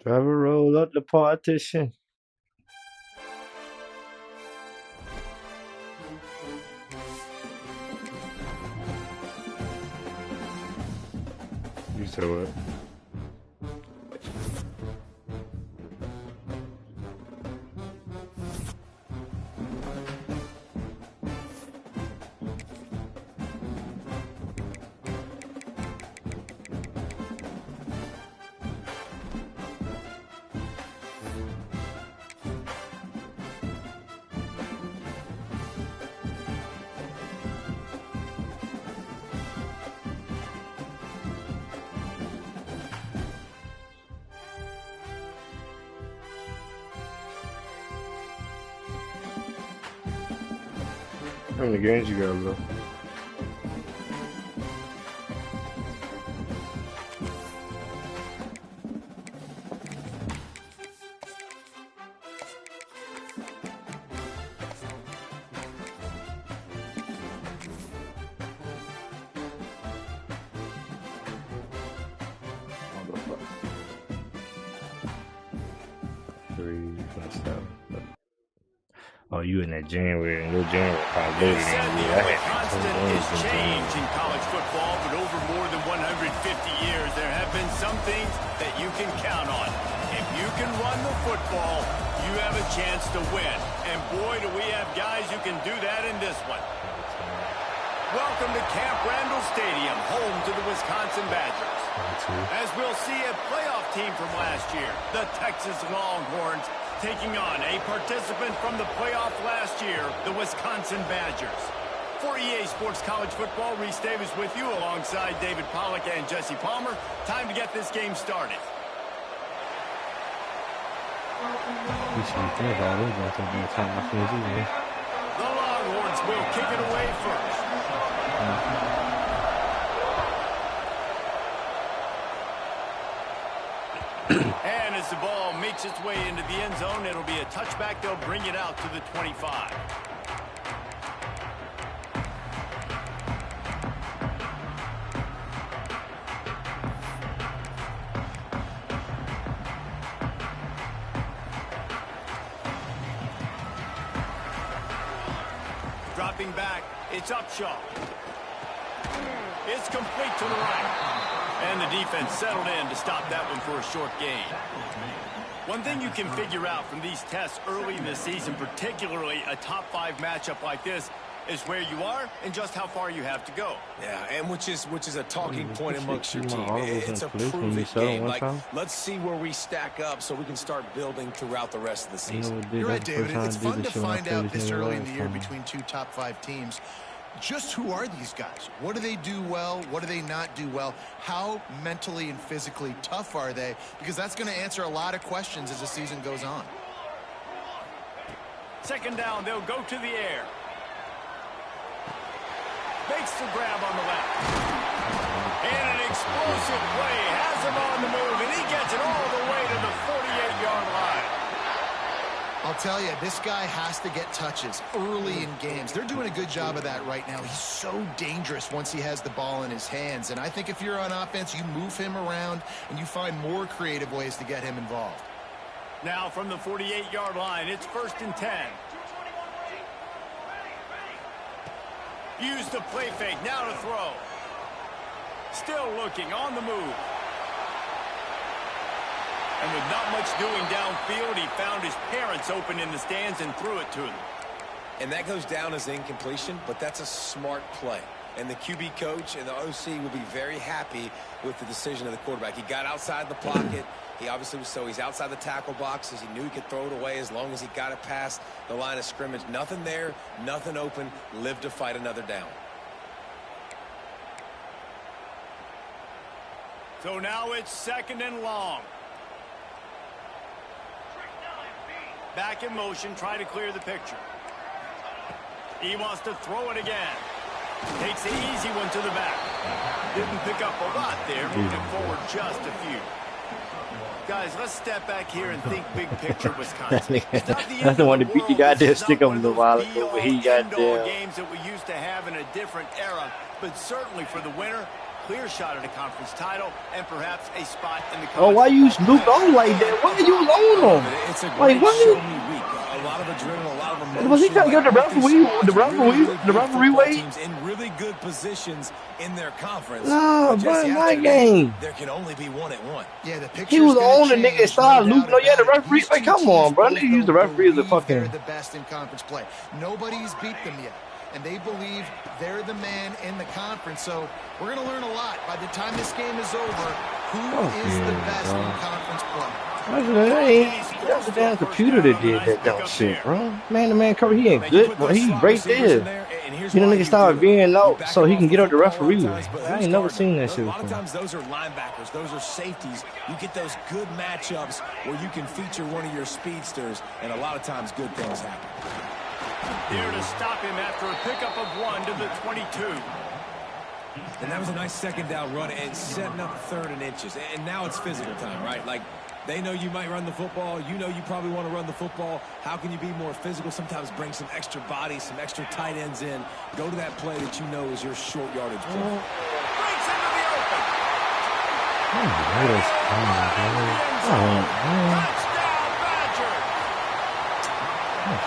Driver roll up the partition. You said what? How many games you got left? Three, plus seven. Oh, you in that January, and your January probably later than me. I had 20 games in change in college football, but over more than 150 years, there have been some things that you can count on. If you can run the football, you have a chance to win. And boy, do we have guys who can do that in this one. Welcome to Camp Randall Stadium, home to the Wisconsin Badgers. As we'll see a playoff team from last year, the Texas Longhorns, taking on a participant from the playoff last year, the Wisconsin Badgers. For EA Sports College Football, Reese Davis with you alongside David Pollack and Jesse Palmer. Time to get this game started. The Longhorns will kick it away first. And as the ball makes its way into the end zone, it'll be a touchback. They'll bring it out to the 25. Dropping back, it's Upshaw. It's complete to the right. And the defense settled in to stop that one for a short gain. One thing you can figure out from these tests early in the season, particularly a top-5 matchup like this, is where you are and just how far you have to go. Yeah, and which is a talking point amongst your team. It's a prove-it game. Like, let's see where we stack up so we can start building throughout the rest of the season. You're right, David. It's fun to find out this early in the year between two top-5 teams. Just who are these guys? What do they do well? What do they not do well? How mentally and physically tough are they? Because that's going to answer a lot of questions as the season goes on. Second down, they'll go to the air. Makes the grab on the left. And an explosive play has him on the move, and he gets it all the way to the 48-yard line. I'll tell you, this guy has to get touches early in games. They're doing a good job of that right now. He's so dangerous once he has the ball in his hands. And I think if you're on offense, you move him around and you find more creative ways to get him involved. Now from the 48-yard line, it's 1st and 10. Use the play fake, now to throw. Still looking, on the move. And with not much doing downfield, he found his parents open in the stands and threw it to him. And that goes down as incompletion, but that's a smart play. And the QB coach and the OC will be very happy with the decision of the quarterback. He got outside the pocket. He obviously was he's outside the tackle boxes. He knew he could throw it away as long as he got it past the line of scrimmage. Nothing there, nothing open. Live to fight another down. So now it's 2nd and long. Back in motion, try to clear the picture. He wants to throw it again. Takes the easy one to the back. Didn't pick up a lot there, moving forward just a few. Guys, let's step back here and think big picture Wisconsin. That's the one to beat you goddamn stick up a little while ago, but he got games that we used to have in a different era, but certainly for the winner, clear shot at a conference title and perhaps a spot in the conference. Oh, why you Luke on like that? Why you on him? It's a Like, great show me week. A lot of adrenaline, a lot of emotion. Was he trying to get the referee way? Teams in really good positions in their conference. No, but my game. There can only be one at one. Yeah, the picture. He was on the nigga and started looping. No, yeah, the referee. Like, come on, bro. Nigga use the referee as a fucking. They're the best in conference play. Nobody's beat them yet, and they believe they're the man in the conference. So we're gonna learn a lot by the time this game is over. Who is the best in conference play? That's the damn computer that did that dumb shit, bro. Man-to-man cover, he ain't good, but he's right there. You know, nigga started veering out so he can get up the referee. I ain't never seen that shit before. A lot of times those are linebackers, those are safeties. You get those good matchups where you can feature one of your speedsters, and a lot of times good things happen. There to stop him after a pickup of 1 to the 22. And that was a nice second down run and setting up 3rd and inches. And now it's physical time, right? Like, they know you might run the football. You know you probably want to run the football. How can you be more physical? Sometimes bring some extra bodies, some extra tight ends in. Go to that play that you know is your short yardage play. Breaks into the open. Touchdown, Badger.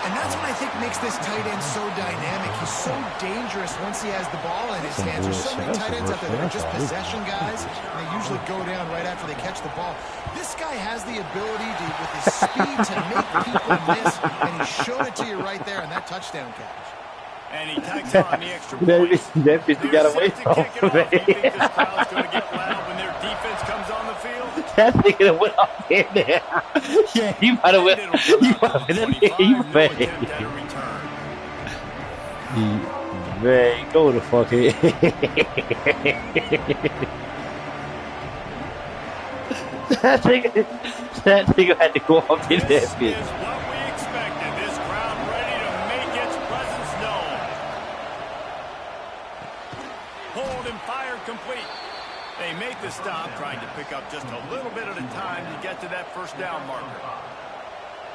And that's what I think makes this tight end so dynamic. He's so dangerous once he has the ball in his hands. There's so many tight ends out there that are just possession guys, and they usually go down right after they catch the ball. This guy has the ability to, with his speed, to make people miss, and he showed it to you right there in that touchdown catch. And he tags on the extra point. That bitch got away from him. You think this crowd's going to get loud when their defense comes on the field? That nigga went up in there. Yeah, he might have went. Man, go the fuck in. That nigga had to go up in that bitch. This is what we expected. This crowd ready to make its presence known. Hold and fire complete. They make the stop, trying to pick up just a little bit at a time to get to that first down marker.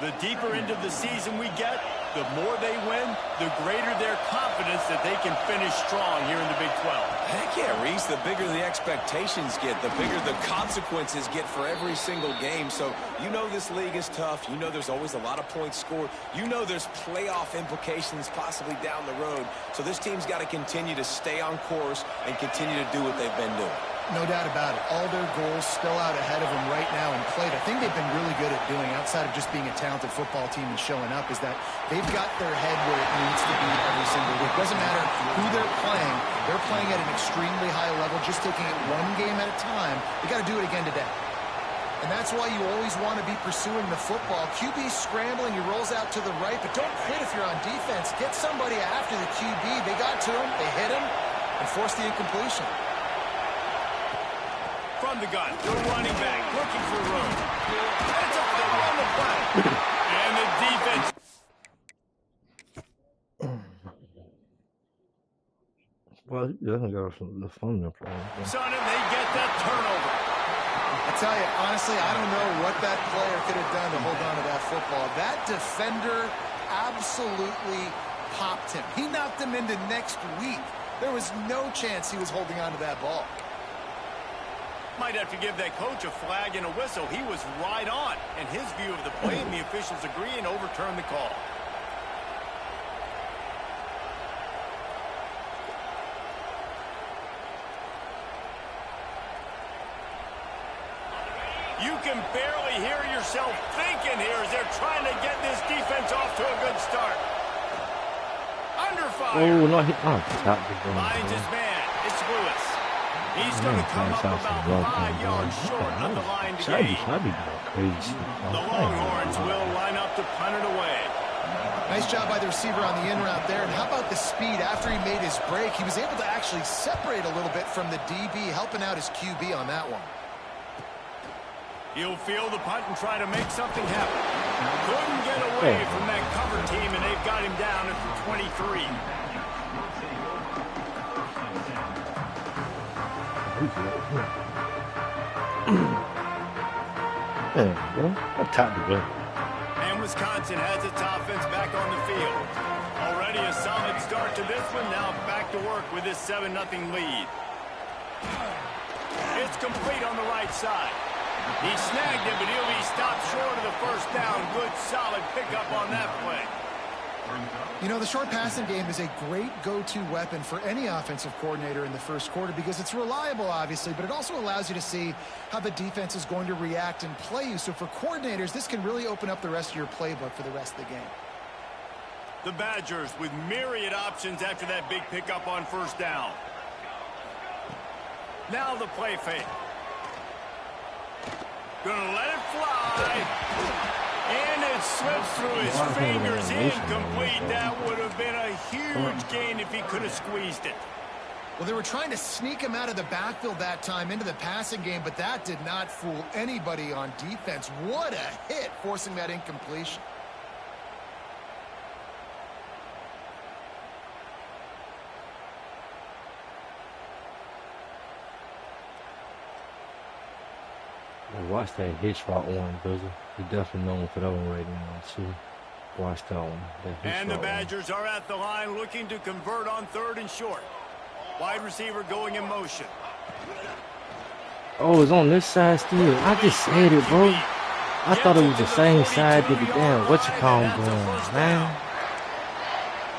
The deeper into the season we get, the more they win, the greater their confidence that they can finish strong here in the Big 12. Heck yeah, Reese, the bigger the expectations get, the bigger the consequences get for every single game. So you know this league is tough. You know there's always a lot of points scored. You know there's playoff implications possibly down the road. So this team's got to continue to stay on course and continue to do what they've been doing. No doubt about it. All their goals still out ahead of them right now in play. I think they've been really good at doing, outside of just being a talented football team and showing up, is that they've got their head where it needs to be every single week. Doesn't matter who they're playing at an extremely high level, just taking it one game at a time. They got to do it again today. And that's why you always want to be pursuing the football. QB scrambling, he rolls out to the right, but don't quit if you're on defense. Get somebody after the QB. They got to him, they hit him, and forced the incompletion. From the gun, the running back looking for room. It's a foul on the play. And the defense. Well, he doesn't go from the fun to play. Son, and they get that turnover. I tell you, honestly, I don't know what that player could have done to hold on to that football. That defender absolutely popped him. He knocked him into next week. There was no chance he was holding on to that ball. Might have to give that coach a flag and a whistle. He was right on in his view of the play, and the officials agree and overturn the call. You can barely hear yourself thinking here as they're trying to get this defense off to a good start. Under fire. Oh, no, Finds his man. It's Lewis. He's going to come up about 5 yards short of the line to gain. The Longhorns will line up to punt it away. Nice job by the receiver on the in route there. And how about the speed after he made his break? He was able to actually separate a little bit from the DB, helping out his QB on that one. He'll field the punt and try to make something happen. Couldn't get away from that cover team, and they've got him down at the 23. And Wisconsin has its offense back on the field. Already a solid start to this one. Now back to work with this 7-0 lead. It's complete on the right side. He snagged it, but he'll be stopped short of the first down. Good, solid pickup on that play. You know, the short passing game is a great go-to weapon for any offensive coordinator in the first quarter because it's reliable, obviously, but it also allows you to see how the defense is going to react and play you. So for coordinators, this can really open up the rest of your playbook for the rest of the game. The Badgers with myriad options after that big pickup on first down. Now the play fake. Gonna let it fly. And it slips through his fingers, incomplete. That would have been a huge gain if he could have squeezed it. Well, they were trying to sneak him out of the backfield that time into the passing game, but that did not fool anybody on defense. What a hit, forcing that incompletion. Watch that hitch route one, Bizzle. He's definitely known for that one right now, too. Watch that one. And the Badgers are at the line looking to convert on 3rd and short. Wide receiver going in motion. Oh, it's on this side still. I just said it, bro. I thought it was the same side that the damn whatchamacallit going, man.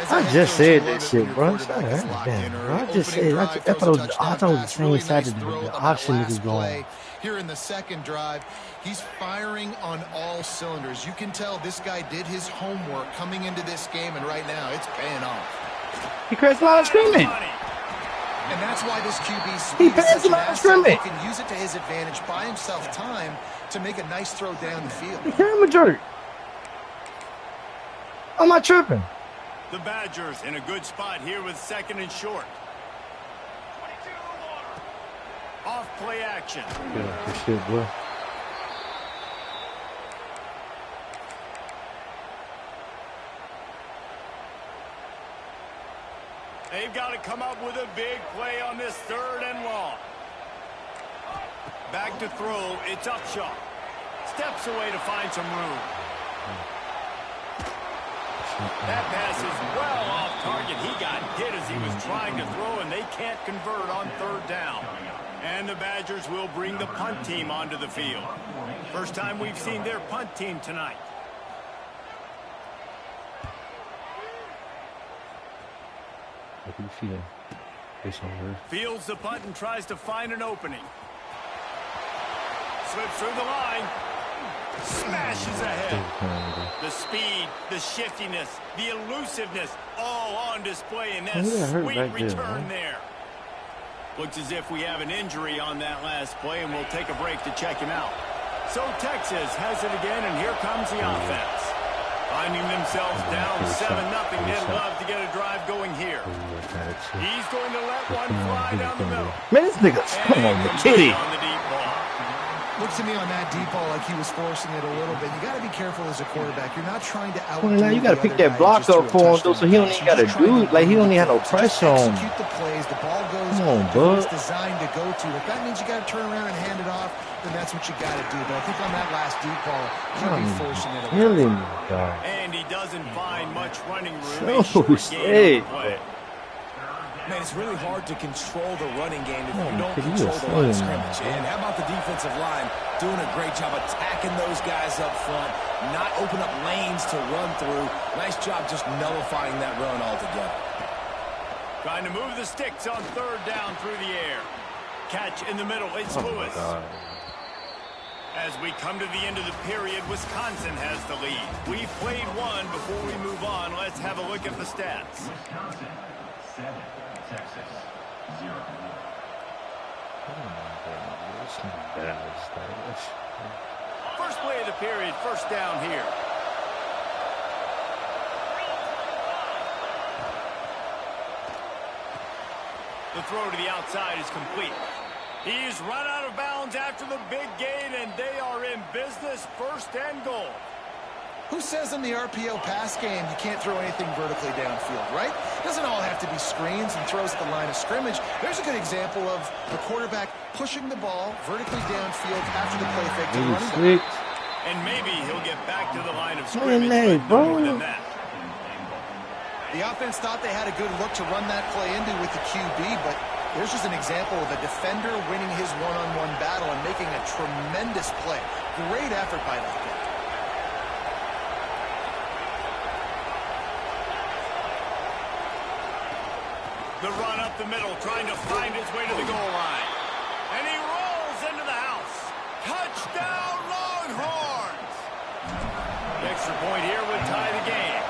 I just said that shit, bro. Damn, bro. I just said I thought it was the same side that the option is going. Here in the second drive, he's firing on all cylinders. You can tell this guy did his homework coming into this game, and right now it's paying off. He creates a lot of scrimmage. And that's why this QB he passed a lot of scrimmage. He can use it to his advantage, buy himself time to make a nice throw down the field. The camera jerk. I'm not tripping. The Badgers in a good spot here with 2nd and short. Off play action. Good shit, boy. They've got to come up with a big play on this 3rd and long. Back to throw. It's Upshaw. Steps away to find some room. That pass is well off target. He got hit as he was trying to throw, and they can't convert on 3rd down. And the Badgers will bring the punt team onto the field. First time we've seen their punt team tonight. How do you feel? Fields the punt and tries to find an opening. Slips through the line. Smashes ahead. The speed, the shiftiness, the elusiveness, all on display in that sweet return there. Looks as if we have an injury on that last play, and we'll take a break to check him out. So Texas has it again, and here comes the offense. Finding themselves down 7-0, they'd love to get a drive going here. He's going to let one fly down the middle. Man, this nigga's come on the kitty. On the deep ball. Looks to me on that deep ball like he was forcing it a little bit. You got to be careful as a quarterback. You're not trying to out. Well, now you got to pick that block up for him, though, so he don't even got to do it. Like, he don't even have no pressure on him. Execute the plays. The ball goes to where it's designed to go to. If that means you got to turn around and hand it off, then that's what you got to do. But I think on that last deep ball, he'll be forcing it away. And he doesn't find much running So room. sick. Man, it's really hard to control the running game if you don't control the line of scrimmage. And how about the defensive line doing a great job attacking those guys up front, not open up lanes to run through. Nice job just nullifying that run altogether. Trying to move the sticks on 3rd down through the air. Catch in the middle. It's Lewis. As we come to the end of the period, Wisconsin has the lead. We've played one. Before we move on, let's have a look at the stats. Wisconsin 7, Texas 0. First play of the period, first down here. The throw to the outside is complete. He's run out of bounds after the big gain, and they are in business, 1st and goal. Who says in the RPO pass game you can't throw anything vertically downfield, right? It doesn't all have to be screens and throws at the line of scrimmage. There's a good example of the quarterback pushing the ball vertically downfield after the play fake to running back. And maybe he'll get back to the line of scrimmage, but no more than that. The offense thought they had a good look to run that play into with the QB, but There's just an example of a defender winning his one-on-one battle and making a tremendous play. Great effort by that guy. The run up the middle, trying to find his way to the goal line. And he rolls into the house. Touchdown, Longhorns! The extra point here would tie the game.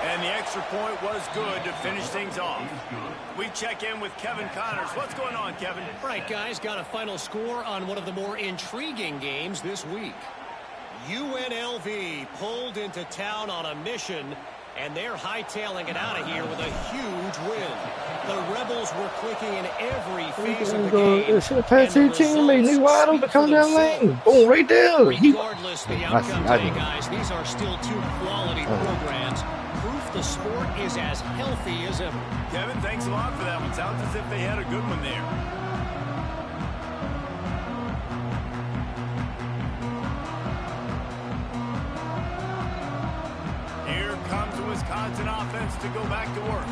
And the extra point was good to finish things off. We check in with Kevin Connors. What's going on, Kevin? All right, guys, got a final score on one of the more intriguing games this week. UNLV pulled into town on a mission, and they're hightailing it out of here with a huge win. The Rebels were clicking in every phase of the game. Should have passed his teammate. Nigga wide open, come down lane. Boom, right there. Regardless the outcome today, guys, these are still two quality programs. Proof the sport is as healthy as ever. Kevin, thanks a lot for that one. Sounds as if they had a good one there. Here comes the Wisconsin offense to go back to work.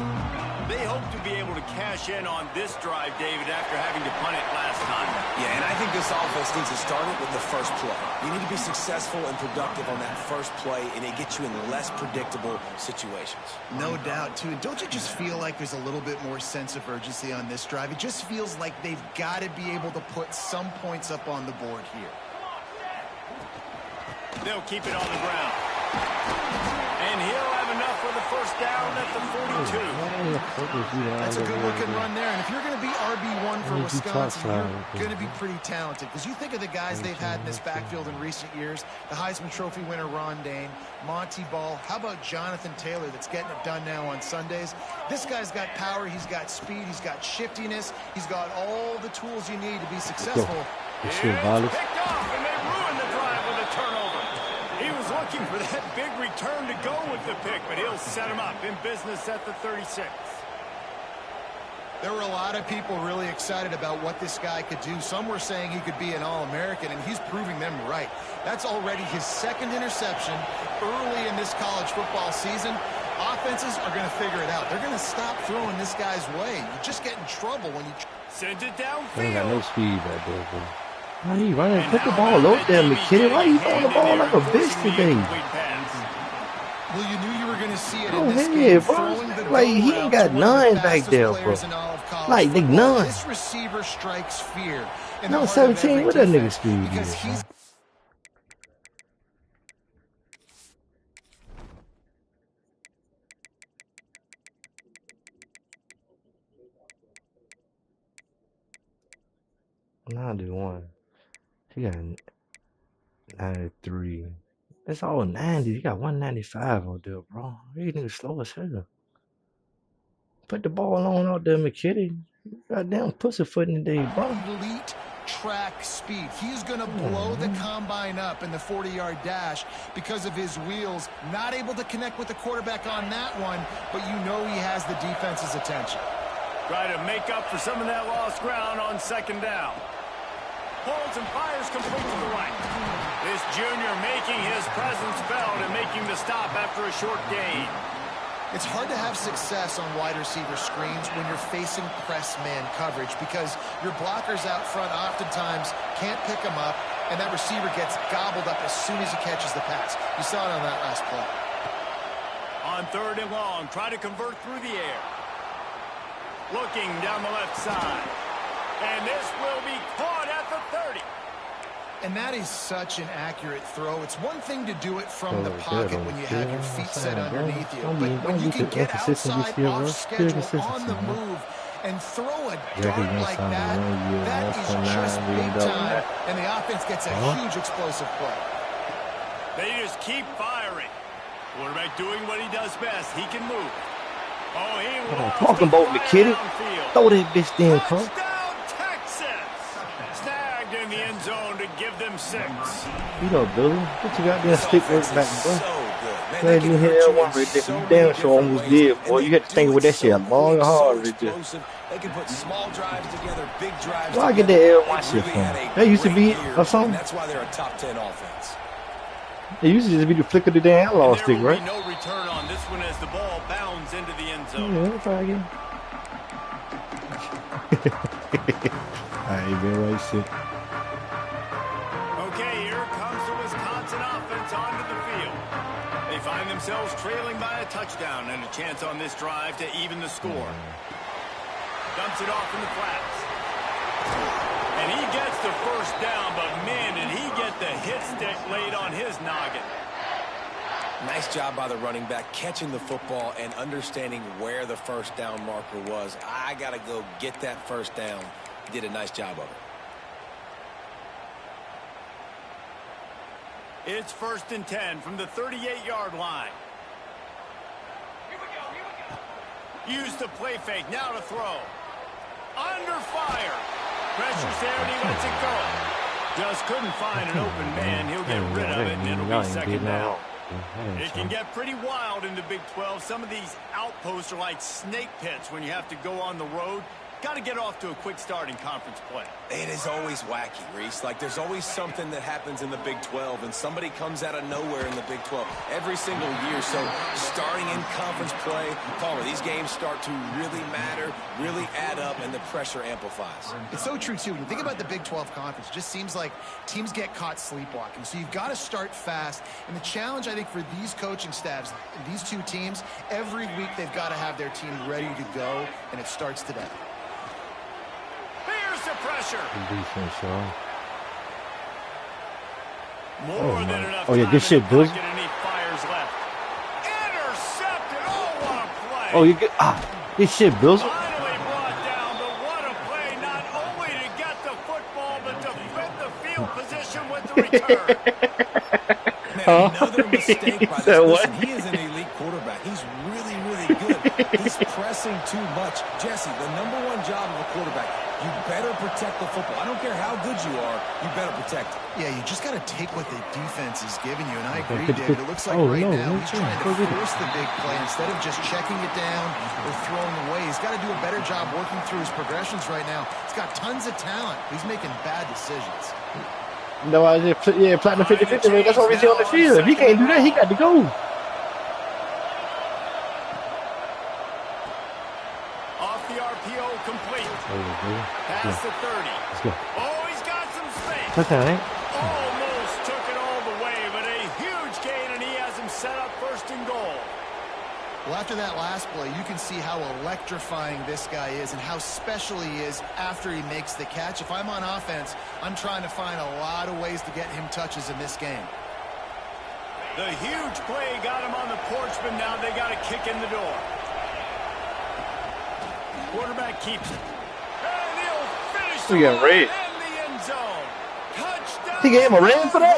They hope to be able to cash in on this drive, David, after having to punt it last time. Yeah, and I think this offense needs to start it with the first play. You need to be successful and productive on that first play, and it gets you in less predictable situations. No doubt, too. And don't you just feel like there's a little bit more sense of urgency on this drive? It just feels like they've got to be able to put some points up on the board here. They'll keep it on the ground. And he'll have enough for the first down at the 42. That's a good-looking run there. And if you're going to be RB1 for Wisconsin, you're going to be pretty talented. Because you think of the guys they've had in this backfield in recent years, the Heisman Trophy winner Ron Dane, Monty Ball. How about Jonathan Taylor that's getting it done now on Sundays? This guy's got power. He's got speed. He's got shiftiness. He's got all the tools you need to be successful. It's picked off, and they ruined the drive with a turnover. He was looking for that big return to go with the pick, but he'll set him up in business at the 36. There were a lot of people really excited about what this guy could do. Some were saying he could be an All-American, and he's proving them right. That's already his second interception early in this college football season. Offenses are going to figure it out. They're going to stop throwing this guy's way. You just get in trouble when you send it downfield. He ain't got no speed back there, bro. Why he running? Put the ball up there, McKinney. Why you throwing the ball like a bitch today? Well, you knew you were going to see it Go in this ahead, game. bro. Like, he ain't got none back there, bro. Like, they none. This receiver strikes fear. No, 17. What that nigga speed is? $91. He got 93. It's all 90. You got 195 on there, bro. These niggas slow as hell. Put the ball on out there, McKitty. Goddamn pussyfooting today, bro. Elite track speed. He's going to blow the combine up in the 40-yard dash because of his wheels. Not able to connect with the quarterback on that one, but you know he has the defense's attention. Try to make up for some of that lost ground on second down. Holds and fires complete to the right. This junior making his presence felt and making the stop after a short gain. It's hard to have success on wide receiver screens when you're facing press man coverage because your blockers out front oftentimes can't pick them up, and that receiver gets gobbled up as soon as he catches the pass. You saw it on that last play. On third and long, try to convert through the air. Looking down the left side. And this will be caught at the 30. And that is such an accurate throw. It's one thing to do it from the pocket when you have your feet set underneath you. But when you can get outside, off schedule, on the move, and throw a dart like that, that is just big time. And the offense gets a huge explosive play. They just keep firing. Quarterback doing what he does best. He can move. Oh, he was talking about McKitty. Throw that bitch down, coach. In the end zone to give them 6. You know, Billy. What you got there? Stick work back, bro. Glad you hit L1 right there. You damn sure almost did, boy. You had to think with that shit long and hard right there. They can put small drives together, big drives. Why I get that L1 shit from? That used to be or something. That's why they're a top 10 offense. It used to just be the flick of the damn outlaw stick, right? No return on this one as the ball bounds into the end zone. Yeah, try again. I ain't been right shit. Okay, here comes the Wisconsin offense onto the field. They find themselves trailing by a touchdown and a chance on this drive to even the score. Dumps it off in the flats. And he gets the first down, but man, did he get the hit stick laid on his noggin. Nice job by the running back, catching the football and understanding where the first down marker was. I got to go get that first down. He did a nice job of it. It's 1st and 10 from the 38-yard line. Used the play fake, now to throw. Under fire. Pressure's there and he lets it go. Just couldn't find an open man. He'll get rid of it and it'll be second down. It can get pretty wild in the Big 12. Some of these outposts are like snake pits when you have to go on the road. Got to get off to a quick start in conference play. It is always wacky, Reese. Like, there's always something that happens in the Big 12, and somebody comes out of nowhere in the Big 12 every single year. So starting in conference play, Palmer, these games start to really matter, really add up, and the pressure amplifies. It's so true, too. When you think about the Big 12 conference, it just seems like teams get caught sleepwalking. So you've got to start fast. And the challenge, I think, for these coaching staffs, these two teams, every week they've got to have their team ready to go, and it starts today. Here's the pressure. Defense, y'all. More than enough yeah, good shit, Bills. And he fires left. Intercepted. Oh, what a play. Oh, you good? Good shit, Bills. Finally brought down, but what a play. Not only to get the football, but to flip the field position with the return. Man, another mistake by this. Listen, he is an elite quarterback. He's really, really good. He's pressing too much. Jesse, the #1 job of a quarterback, you better protect the football. I don't care how good you are, you better protect it. Yeah, you just got to take what the defense is giving you. And I agree, David. It looks like now he's trying to force the big play instead of just checking it down or throwing away. He's got to do a better job working through his progressions right now. He's got tons of talent. He's making bad decisions. No, platinum 50-50, man. That's what we see on the field. If he can't do that, he got to go. Off the RPO, complete. Past the 30. Let's go. Oh, he's got some space. Touchdown, Almost took it all the way, but a huge gain, and he has him set up 1st and goal. Well, after that last play, you can see how electrifying this guy is and how special he is after he makes the catch. If I'm on offense, I'm trying to find a lot of ways to get him touches in this game. The huge play got him on the porch, but now they got to kick in the door. Quarterback keeps it. And he'll finish We got red. in the end zone. Touchdown. He gave him a red for that.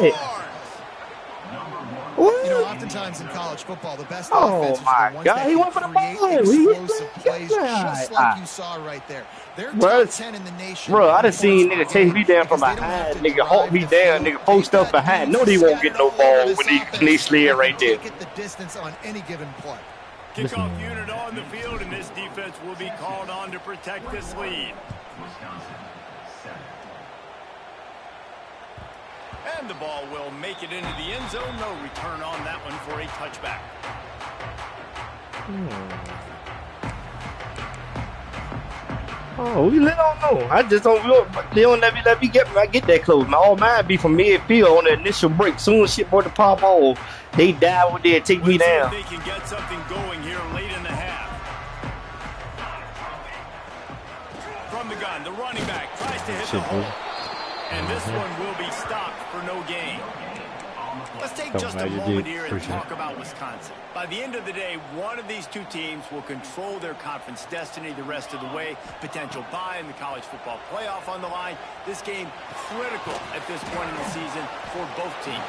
You know, oftentimes in college football, the best offenses are the ones that he went for the create ball. explosive plays, just like you saw right there. They're top 10 in the nation. Bro, I done seen nigga chase me down from behind, nigga halt me down, nigga post up behind. No, they won't get no ball when they slid right there. Get the distance on any given play. Kickoff unit on the field, and this defense will be called on to protect this lead. Wisconsin, 7. And the ball will make it into the end zone. No return on that one for a touchback. Oh, we don't know. I just don't. They don't let me get that close. All mine be from midfield on the initial break. Soon as shit boy the pop ball, they dive over there and take me down. They can get something going here late in the half. From the gun, the running back tries to hit the hole. And this one will be stopped for no gain. Let's take just a moment here and talk about Wisconsin. By the end of the day, one of these two teams will control their conference destiny the rest of the way. Potential bye in the college football playoff on the line. This game critical at this point in the season for both teams.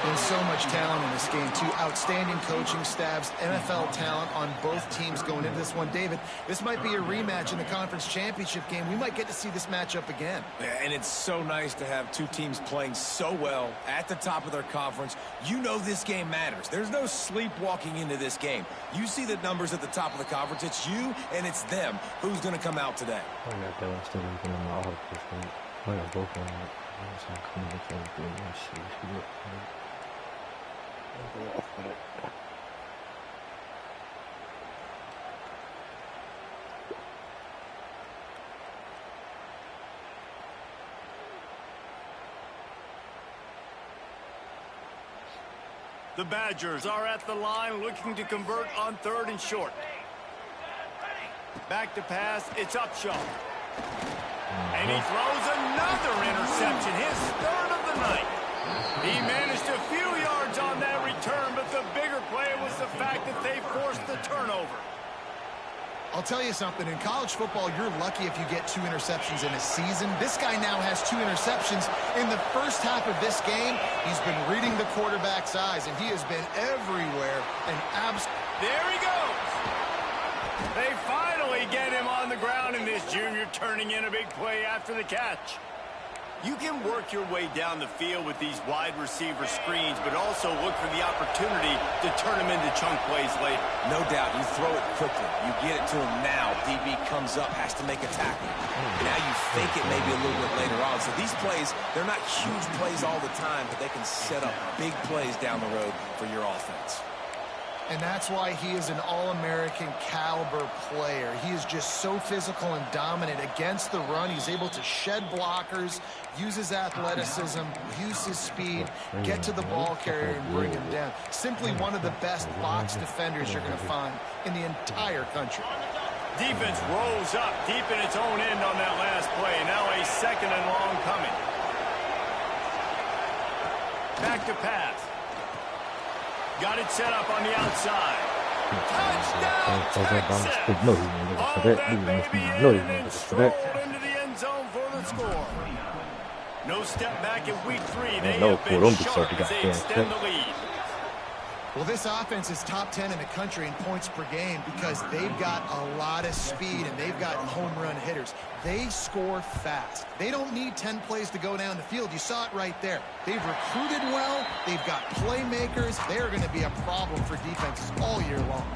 There's so much talent in this game, too. Outstanding coaching staffs, NFL talent on both teams going into this one. David, this might be a rematch in the conference championship game. We might get to see this matchup again. And it's so nice to have two teams playing so well at the top of their conference. You know this game matters. There's no sleepwalking into this game. You see the numbers at the top of the conference. It's you and it's them. Who's going to come out today? I got that one still looking in my office. I got both of them. The Badgers are at the line looking to convert on 3rd and short. Back to pass. It's Upshaw. And he throws another interception, his 3rd of the night. He managed a few yards on that return, but the bigger play was the fact that they forced the turnover. I'll tell you something, in college football, you're lucky if you get 2 interceptions in a season. This guy now has 2 interceptions. In the first half of this game, he's been reading the quarterback's eyes, and he has been everywhere. And there he goes. They finally get him on the ground, and this junior turning in a big play after the catch. You can work your way down the field with these wide receiver screens, but also look for the opportunity to turn them into chunk plays later. No doubt. You throw it quickly. You get it to him now. DB comes up, has to make a tackle. Now you fake it maybe a little bit later on. So these plays, they're not huge plays all the time, but they can set up big plays down the road for your offense. And that's why he is an all-American caliber player. He is just so physical and dominant against the run. He's able to shed blockers, use his athleticism, use his speed, get to the ball carrier and bring him down. Simply one of the best box defenders you're going to find in the entire country. Defense rolls up deep in its own end on that last play. Now a 2nd and long coming. Back to pass. Got it set up on the outside. Touchdown, Texas! All that baby in and strolled into the end zone for the score. No step back in week 3. They have been sharp as they extend the lead. Well, this offense is top 10 in the country in points per game because they've got a lot of speed and they've got home run hitters. They score fast. They don't need 10 plays to go down the field. You saw it right there. They've recruited well. They've got playmakers. They're going to be a problem for defenses all year long.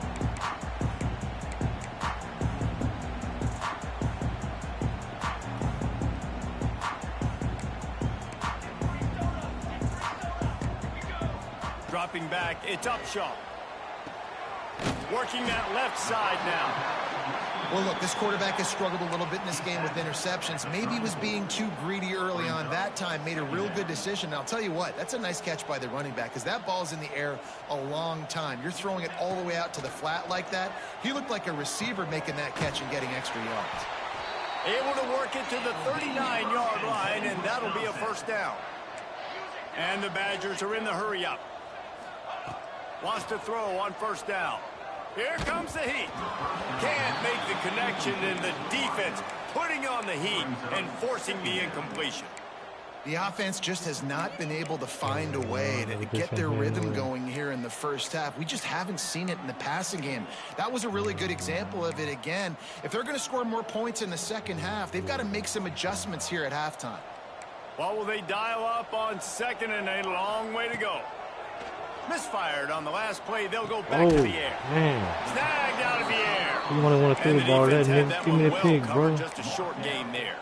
Dropping back, it's Upshaw. Working that left side now. Well, look, this quarterback has struggled a little bit in this game with interceptions. Maybe he was being too greedy early on that time, made a real good decision. And I'll tell you what, that's a nice catch by the running back because that ball's in the air a long time. You're throwing it all the way out to the flat like that. He looked like a receiver making that catch and getting extra yards. Able to work it to the 39-yard line, and that'll be a 1st down. And the Badgers are in the hurry-up. Wants to throw on 1st down. Here comes the heat. Can't make the connection, and the defense putting on the heat and forcing the incompletion. The offense just has not been able to find a way to get their rhythm going here in the first half. We just haven't seen it in the passing game. That was a really good example of it again. If they're going to score more points in the second half, they've got to make some adjustments here at halftime. Well, will they dial up on 2nd and a long way to go? Misfired on the last play. They'll go back to the air. Man. Snagged out of the air. You want to throw the ball that nigga. Give me the pig, bro. Just a short game there.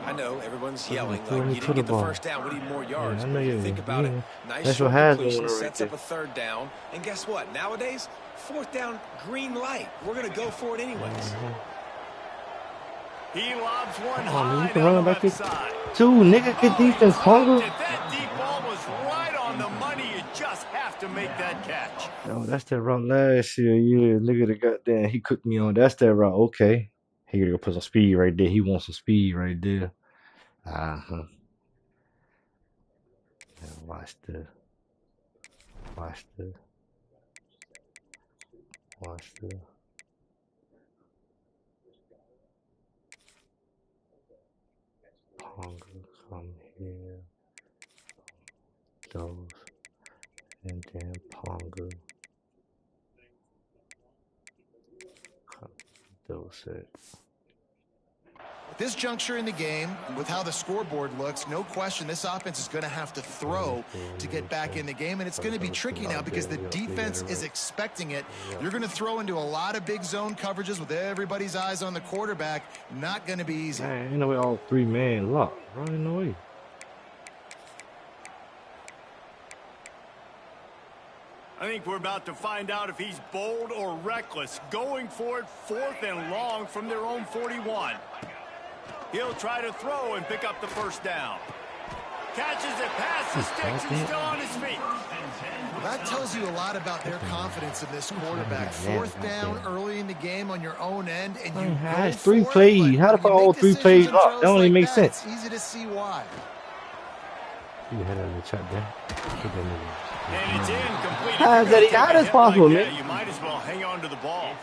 I know everyone's yelling like you didn't get the 1st down. We need more yards. Yeah, I know you think about it. Nice short completion sets up a 3rd down. And guess what? Nowadays, 4th down, green light. We're going to go for it anyways. He lobs one Oh, high man, you can down run the back left here. side. Two, nigga, get defense, hunger. That deep ball was right on the money. You just have to make that catch. Oh, that's that route last year. Yeah, nigga, the goddamn, he cooked me on. That's that route. Okay. He gotta go put some speed right there. He wants some speed right there. Uh-huh. Yeah, watch the. Hunger, come here. Those. And then Ponga. Those it. At this juncture in the game, with how the scoreboard looks, no question this offense is going to have to throw to get back in the game, and it's going to be tricky now because the defense is expecting it. You're going to throw into a lot of big zone coverages with everybody's eyes on the quarterback. Not going to be easy. Man, you know we all 3-man lock, bro. Ain't no way. I think we're about to find out if he's bold or reckless. Going for it 4th and long from their own 41. He'll try to throw and pick up the 1st down. Catches it past the sticks and still on his feet. Well, that tells you a lot about their confidence in this quarterback. Fourth down early in the game on your own end, and you go for 3 plays. How the fuck all 3 plays up? That don't even make sense. It's easy to see why. You had a check there. And it's incomplete. How is possible, man? You might as well hang on to the ball.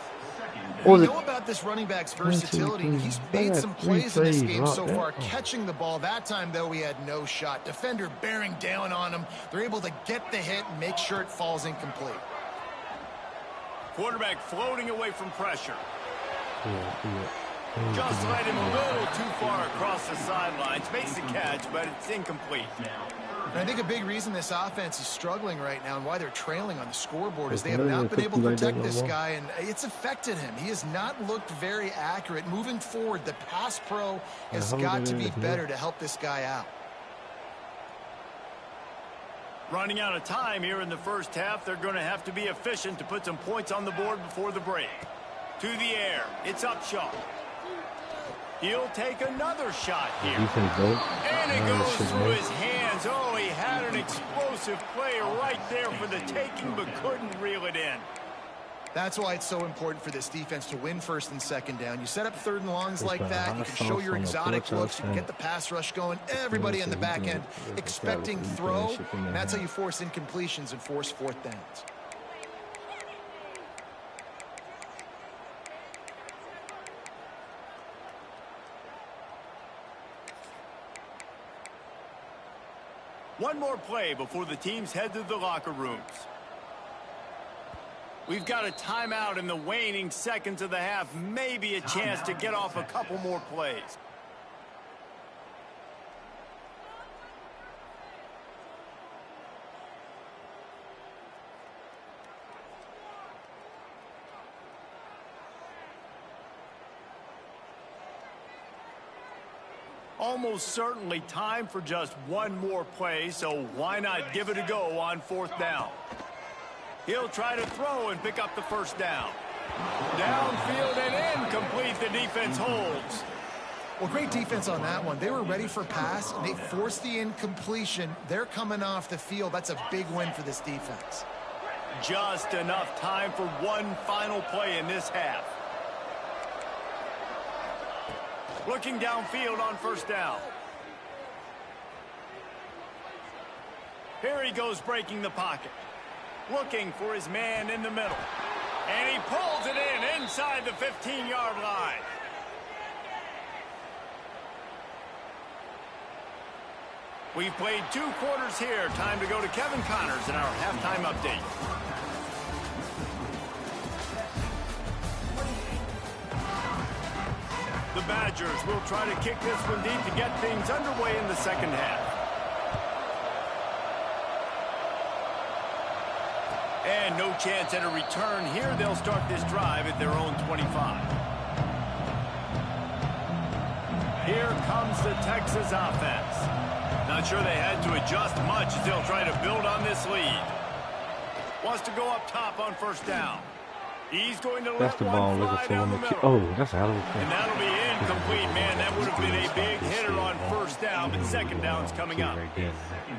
We know about this running back's versatility. He's made some plays in this game so far, catching the ball. That time, though, he had no shot. Defender bearing down on him. They're able to get the hit and make sure it falls incomplete. Quarterback floating away from pressure. Just led him a little too far across the sidelines. Makes the catch, but it's incomplete. And I think a big reason this offense is struggling right now and why they're trailing on the scoreboard is they have not been able to protect this guy, and it's affected him. He has not looked very accurate. Moving forward, the pass pro has got to be better to help this guy out. Running out of time here in the first half. They're going to have to be efficient to put some points on the board before the break. To the air. It's Upshaw. He'll take another shot here. And it goes through his hands. Oh, he had an explosive play right there for the taking, but couldn't reel it in. That's why it's so important for this defense to win first and second down. You set up third and longs like that. You can show your exotic looks. You can get the pass rush going. Everybody on the back end expecting throw. And that's how you force incompletions and force fourth downs. One more play before the teams head to the locker rooms. We've got a timeout in the waning seconds of the half. Maybe a chance to get off a couple more plays. Almost certainly time for just one more play, so why not give it a go on fourth down? He'll try to throw and pick up the first down. Downfield and incomplete. The defense holds. Well, great defense on that one. They were ready for pass, and they forced the incompletion. They're coming off the field. That's a big win for this defense. Just enough time for one final play in this half. Looking downfield on first down. Here he goes breaking the pocket. Looking for his man in the middle. And he pulls it in inside the 15-yard line. We've played 2 quarters here. Time to go to Kevin Connors in our halftime update. The Badgers will try to kick this one deep to get things underway in the second half. And no chance at a return here. They'll start this drive at their own 25. Here comes the Texas offense. Not sure they had to adjust much as they'll try to build on this lead. Wants to go up top on first down. He's going to let one fly down the middle. Oh, that's a hell of a play. And that'll be incomplete, man. That would have been a big hitter on first down, but second down's coming up.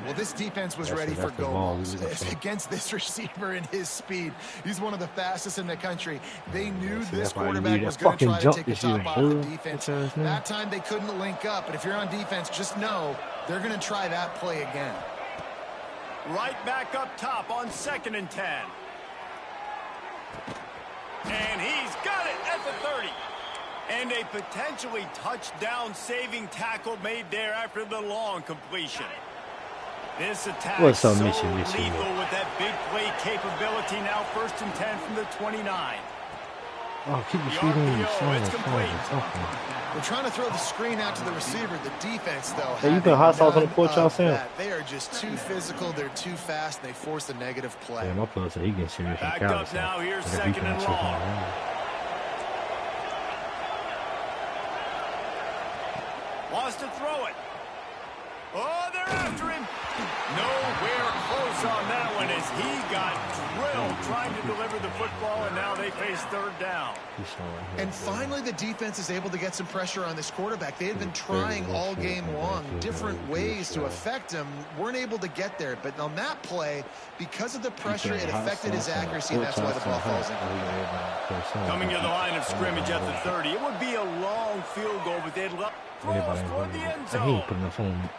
Well, this defense was ready for goals. Against this receiver and his speed, he's one of the fastest in the country. They knew this quarterback was going to try to take the top off the defense. That time they couldn't link up, but if you're on defense, just know they're going to try that play again. Right back up top on 2nd and 10. And he's got it at the 30. And a potentially touchdown-saving tackle made there after the long completion. This attack is so lethal with that big play capability. Now 1st and 10 from the 29. Oh, keep your feet on your side. It's complete. They're trying to throw the screen out to the receiver. The defense, though, hey, you put hot sauce on the porch, y'all saying? They are just too physical. They're too fast. And they force a negative play. Yeah, my player said he gets serious. Back up now. Here's 2nd and long. Wants to throw it. Oh, they're after him. Nowhere close on that one as he got drilled trying to deliver the football, and now they face third down. And finally, the defense is able to get some pressure on this quarterback. They had been trying all game long different ways to affect him. Weren't able to get there. But on that play, because of the pressure, it affected his accuracy, and that's why the ball falls in. Coming to the line of scrimmage at the 30. It would be a long field goal, but they'd love for the end zone. He ain't putting the phone.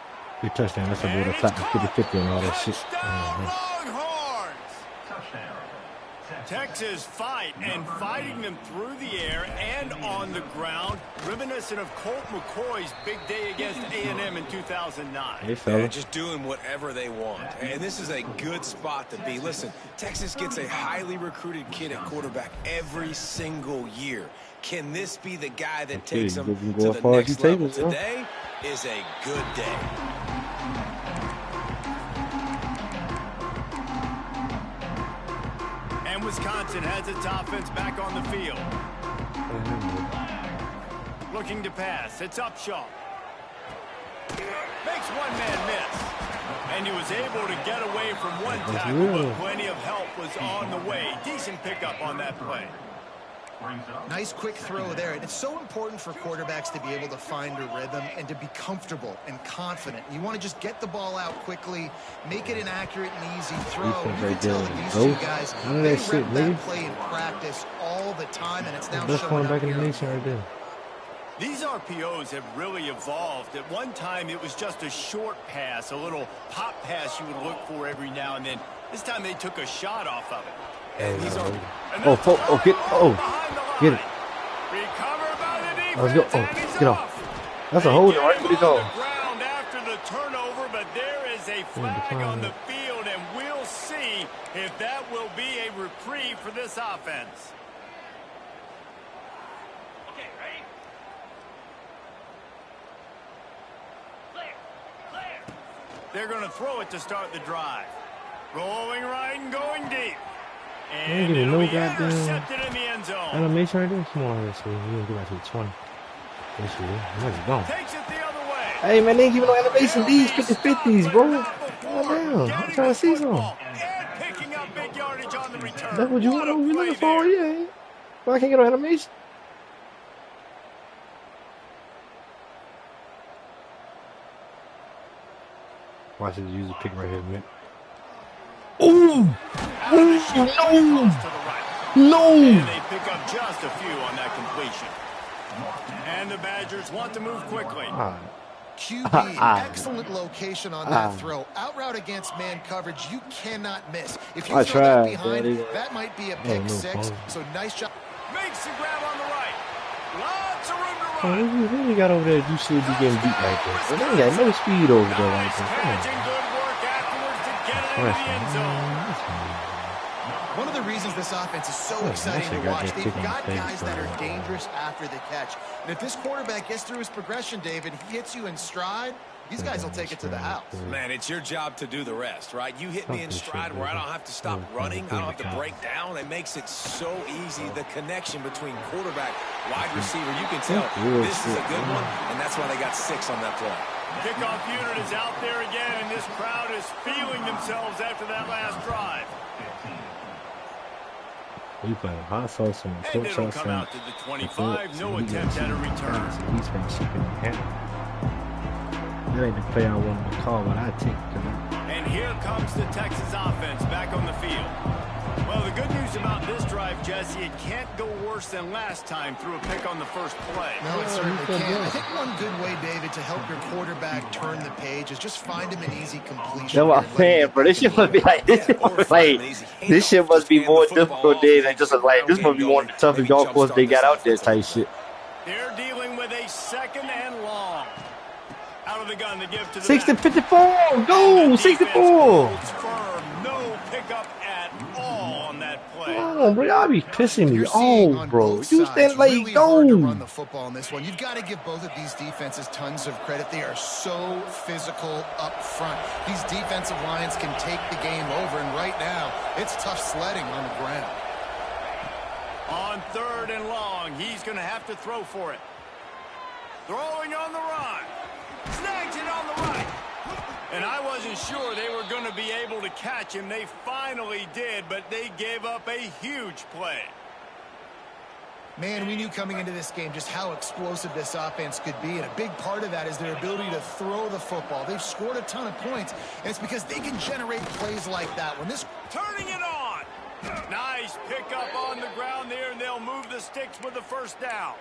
Good touchdown. That's a little flat 50-50 and all that shit. Longhorns! Texas fighting them through the air and on the ground, reminiscent of Colt McCoy's big day against A&M in 2009. Hey, fella. Just doing whatever they want, and this is a good spot to be. Listen, Texas gets a highly recruited kid at quarterback every single year. Can this be the guy that takes them to the next level? Today is a good day. And Wisconsin has its offense back on the field. Looking to pass. It's Upshaw. Makes one man miss. And he was able to get away from one tackle, but plenty of help was on the way. Decent pickup on that play. Nice quick throw there. And it's so important for quarterbacks to be able to find a rhythm and to be comfortable and confident. You want to just get the ball out quickly, make it an accurate and easy throw. You can tell that these two guys, they rep that play in practice all the time, and it's now showing up here. These RPOs have really evolved. At one time, it was just a short pass, a little pop pass you would look for every now and then. This time, they took a shot off of it. Get it. Let's go. Get off. That's a hold, right? What are you doing? After the turnover, but there is a flag on the field, and we'll see if that will be a reprieve for this offense. Okay, ready? Clear. They're going to throw it to start the drive. Rolling right and going deep. And it'll be intercepted in the end zone. Animation right there. Come on, let's see. You can get back to the 20. Yes, you will. Where's it going? Takes it the other way. Hey, man, they ain't giving no animation. These 50-50s, bro. Damn. I'm trying to see some. Picking up big yardage on the return. That's what you want to be looking for, yeah. Well, I can't get no animation. Watch this user pick right here, man. Ooh! Ooh! No! And they pick up just a few on that completion. And the Badgers want to move quickly. QB, excellent location on that throw. Out route against man coverage, you cannot miss. If you throw that behind, that might be a pick six. So nice job. Makes the grab on the right. Lots of room to run. Who really got over there? You should be getting beat like this. They ain't got no speed over there like this. Good work afterwards to get it into the end zone. One of the reasons this offense is so exciting to watch, they've got guys that are dangerous after the catch. And if this quarterback gets through his progression, David, he hits you in stride, these guys will take it to the house. Man, it's your job to do the rest, right? You hit me in stride where I don't have to stop running. I don't have to break down. It makes it so easy, the connection between quarterback, wide receiver. You can tell this is a good one, and that's why they got 6 on that play. Kickoff unit is out there again, and this crowd is feeling themselves after that last drive. We playing hot sauce and short sauce. Come out to the 25. No attempt at a return. He's been shipping in hand. That ain't the play I wanted to call, but I take it. And here comes the Texas offense back on the field. Well, the good news about this drive, Jesse, it can't go worse than last time through a pick on the first play. No, it certainly can't. I think one good way, David, to help your quarterback turn the page is just find him an easy completion. That's what I'm saying, bro. This shit must be like, this shit must be more difficult than just like, this must be one of the toughest golf courses they got out there type shit. They're dealing with a 2nd and long. Out of the gun to give to the 60-54. Go, 64. No pickup at all on that play. Oh, bro, y'all be pissing me off, bro. You stand like really hard to run the football in this one. You've got to give both of these defenses tons of credit. They are so physical up front. These defensive lines can take the game over, and right now, it's tough sledding on the ground. On 3rd and long, he's going to have to throw for it. Throwing on the run. Snags it on the right. And I wasn't sure they were going to be able to catch him. They finally did, but they gave up a huge play. Man, we knew coming into this game just how explosive this offense could be, and a big part of that is their ability to throw the football. They've scored a ton of points, and it's because they can generate plays like that. When this turning it on. Nice pickup on the ground there, and they'll move the sticks with the first down.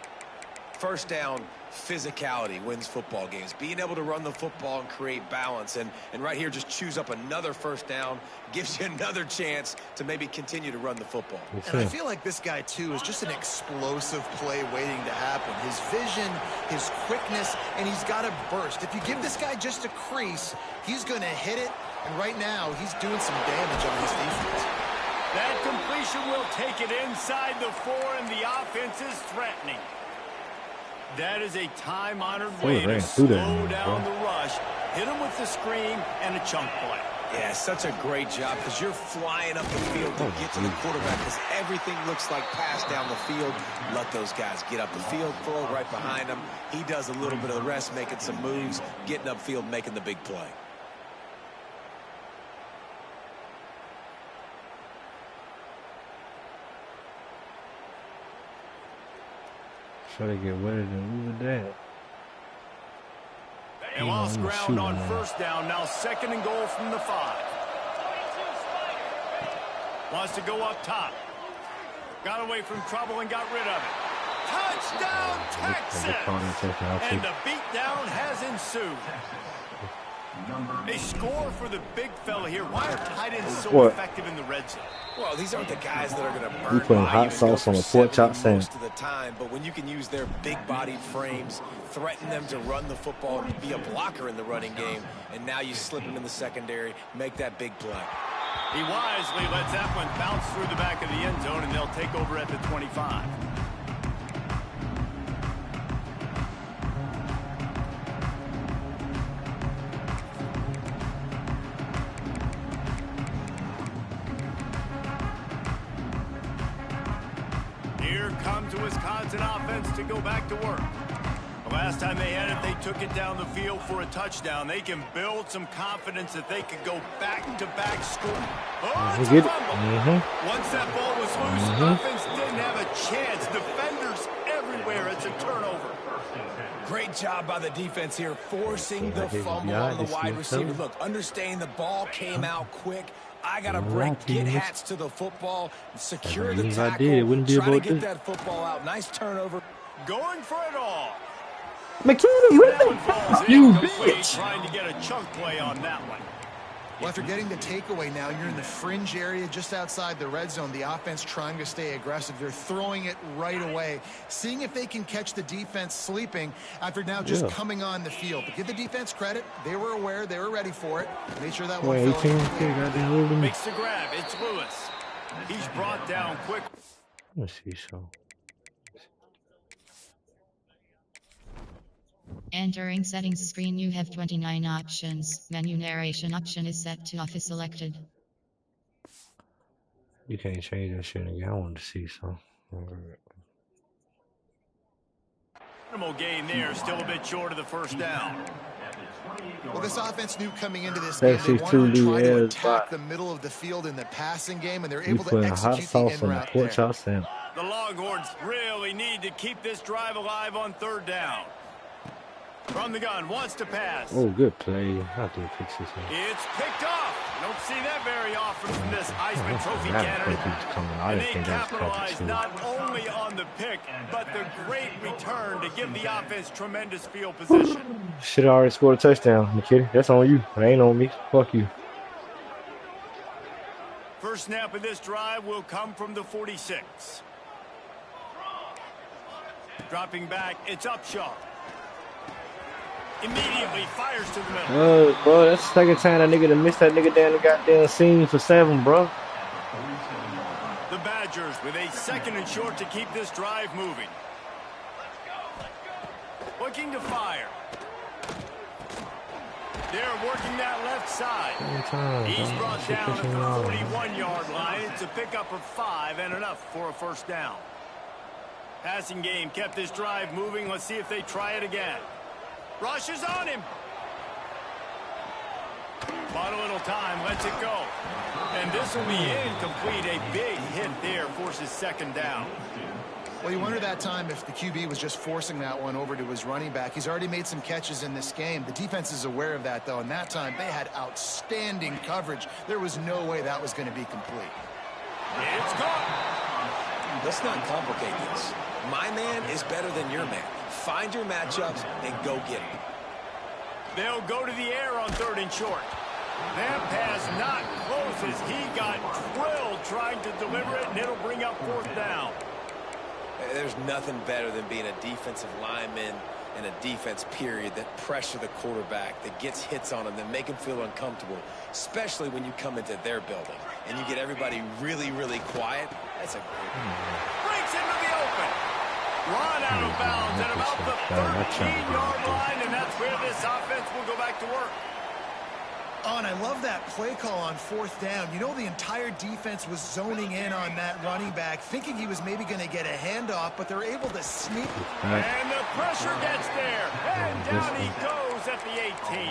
First down, physicality wins football games. Being able to run the football and create balance. And right here, just choose up another first down. Gives you another chance to maybe continue to run the football. And I feel like this guy, too, is just an explosive play waiting to happen. His vision, his quickness, and he's got a burst. If you give this guy just a crease, he's going to hit it. And right now, he's doing some damage on his defense. That completion will take it inside the 4, and the offense is threatening. That is a time-honored way to slow down the rush, hit him with the screen, and a chunk play. Yeah, such a great job because you're flying up the field to get to the quarterback because everything looks like pass down the field. Let those guys get up the field, throw right behind him. He does a little bit of the rest, making some moves, getting upfield, making the big play. Try to get wetter than we were there. They lost ground on first down. Now 2nd and goal from the 5. Wants to go up top. Got away from trouble and got rid of it. Touchdown, Texas! And the beatdown has ensued. A score for the big fella here. Why are tight ends so effective in the red zone? Well, these aren't the guys that are going to burn. You putting hot sauce on a pork chop sandwich most of the time, but when you can use their big-bodied frames, threaten them to run the football and be a blocker in the running game, and now you slip them in the secondary, make that big play. He wisely lets that one bounce through the back of the end zone, and they'll take over at the 25. Wisconsin offense to go back to work. The last time they had it, they took it down the field for a touchdown. They can build some confidence that they could go back-to-back score. Oh, it's a fumble. Once that ball was loose, offense didn't have a chance. Defenders everywhere. It's a turnover. Great job by the defense here, forcing the fumble on the wide receiver. Look, understanding the ball came out quick. I got to break, get hats to the football, secure the tackle, try to get that football out. Nice turnover. Going for it all. McKinney, what the fuck? You bitch. Trying to get a chunk play on that one. Well, after getting the takeaway now, you're in the fringe area just outside the red zone. The offense trying to stay aggressive. They're throwing it right away, seeing if they can catch the defense sleeping after now just coming on the field. But give the defense credit. They were aware. They were ready for it. Made sure that one fell in. Makes the grab. It's Lewis. He's brought down quick. Let's see, so. Entering settings screen, you have 29 options. Menu narration option is set to off is selected. You can't change that shit again. I want to see some. Minimal gain there, still a bit short of the first down. Well, this offense knew coming into this game they wanted to try to attack the middle of the field in the passing game, and they're able to execute the in route there. The Longhorns really need to keep this drive alive on 3rd down. From the gun, wants to pass. Oh, good play. I have to fix this one. It's picked off. Don't see that very often from this Heisman Trophy candidate. And they capitalize not only on the pick, but the great return to give the offense tremendous field position. Should have already scored a touchdown, McKinney. That's on you. It ain't on me. Fuck you. First snap of this drive will come from the 46. Dropping back, it's Upshaw. Immediately fires to the middle. Oh, bro, that's the second time that nigga done missed that nigga down the goddamn scene for 7, bro. The Badgers with a 2nd and short to keep this drive moving. Looking to fire. They're working that left side. He's brought down at the 41-yard line. It's a pickup of 5 and enough for a first down. Passing game kept this drive moving. Let's see if they try it again. Rushes on him. Bought a little time, lets it go. And this will be incomplete. A big hit there forces second down. Well, you wonder that time if the QB was just forcing that one over to his running back. He's already made some catches in this game. The defense is aware of that, though, and that time they had outstanding coverage. There was no way that was going to be complete. It's gone. Let's not complicate this. My man is better than your man. Find your matchups and go get them. They'll go to the air on 3rd and short. That pass not close as he got drilled trying to deliver it, and it'll bring up 4th down. There's nothing better than being a defensive lineman and a defense period that pressure the quarterback, that gets hits on him, that make him feel uncomfortable, especially when you come into their building and you get everybody really, really quiet. That's a great breaks into the open. Run out of bounds at about the 13-yard line, and that's where this offense will go back to work. Oh, and I love that play call on 4th down. You know, the entire defense was zoning in on that running back, thinking he was maybe going to get a handoff, but they're able to sneak. And the pressure gets there, and down he goes at the 18.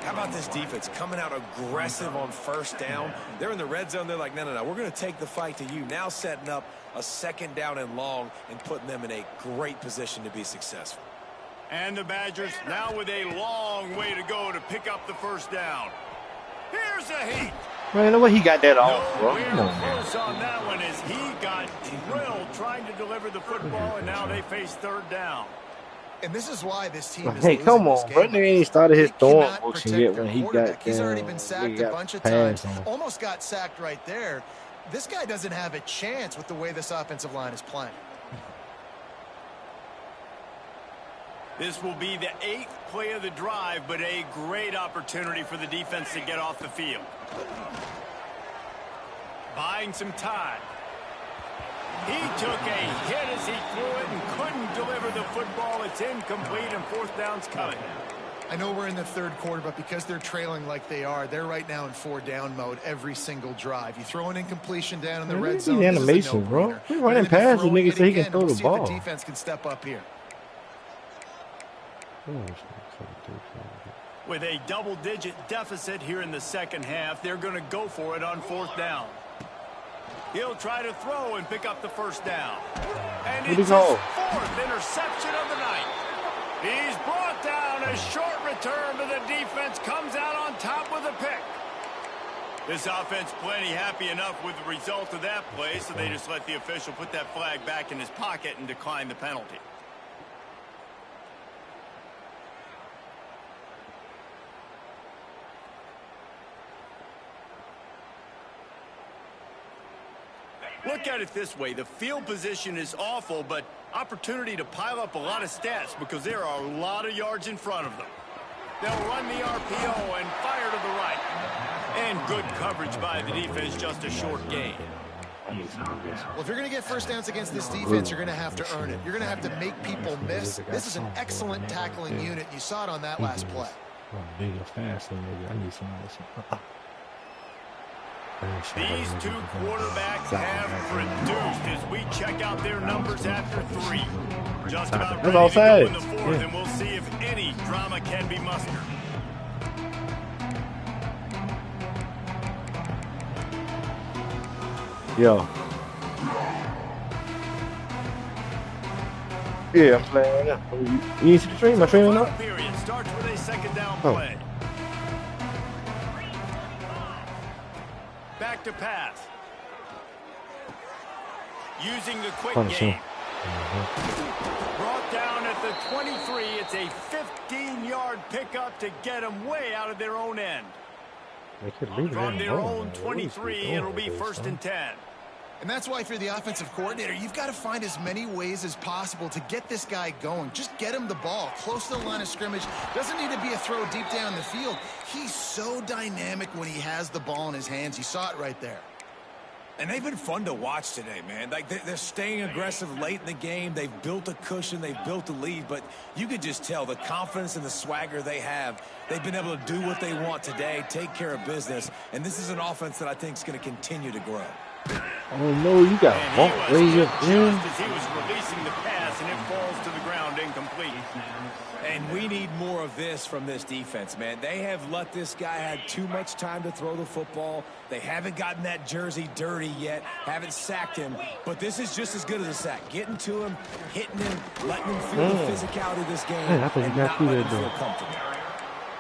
How about this defense coming out aggressive on 1st down? They're in the red zone. They're like, no, we're going to take the fight to you. Now setting up a 2nd down and long and putting them in a great position to be successful. And the Badgers now with a long way to go to pick up the 1st down. Here's a heat. Man, the way he got that off, bro. Come on, close on that one as he got drilled trying to deliver the football, and now they face 3rd down. And this is why this team is hey, come on, bro. They ain't started his throwing motion yet when he got He's already been sacked a bunch of times. Almost got sacked right there. This guy doesn't have a chance with the way this offensive line is playing. This will be the 8th play of the drive, but a great opportunity for the defense to get off the field. Buying some time. He took a hit as he threw it and couldn't deliver the football. It's incomplete, and 4th down's coming. I know we're in the 3rd quarter, but because they're trailing like they are, they're right now in 4-down mode every single drive. You throw an incompletion down in the red zone. The animation, bro. We're running past the nigga so he can throw the ball. If the defense can step up here. With a double-digit deficit here in the 2nd half, they're going to go for it on 4th down. He'll try to throw and pick up the 1st down. And it's his 4th interception of the night. He's brought down. A short return, but the defense comes out on top with a pick. This offense plenty happy enough with the result of that play, so they just let the official put that flag back in his pocket and decline the penalty. Look at it this way. The field position is awful, but opportunity to pile up a lot of stats because there are a lot of yards in front of them. They'll run the RPO and fire to the right. And good coverage by the defense, just a short gain. Well, if you're going to get 1st downs against this defense, you're going to have to earn it. You're going to have to make people miss. This is an excellent tackling unit. You saw it on that last play. These 2 quarterbacks have produced as we check out their numbers after 3. Just about ready to go in the 4th, and we'll see if any drama can be mustered. Yo. Yeah, I'm playing right now. You need to see the stream? My stream right now? Period starts with a 2nd down play. Back to pass. Using the quick game. Brought down at the 23. It's a 15-yard pickup to get them way out of their own end. From their own 23, it'll be 1st and 10. And that's why if you're the offensive coordinator, you've got to find as many ways as possible to get this guy going. Just get him the ball close to the line of scrimmage. Doesn't need to be a throw deep down the field. He's so dynamic when he has the ball in his hands. You saw it right there. And they've been fun to watch today, man. Like they're staying aggressive late in the game. They've built a cushion. They've built a lead. But you could just tell the confidence and the swagger they have. They've been able to do what they want today, take care of business. And this is an offense that I think is going to continue to grow. Oh, no, you got walk way up there. Just as he was releasing the pass, and it falls to the ground incomplete. complete. And we need more of this from this defense, man. They have let this guy have too much time to throw the football. They haven't gotten that jersey dirty yet, haven't sacked him. But this is just as good as a sack. Getting to him, hitting him, letting him feel the physicality of this game, and not letting him feel comfortable.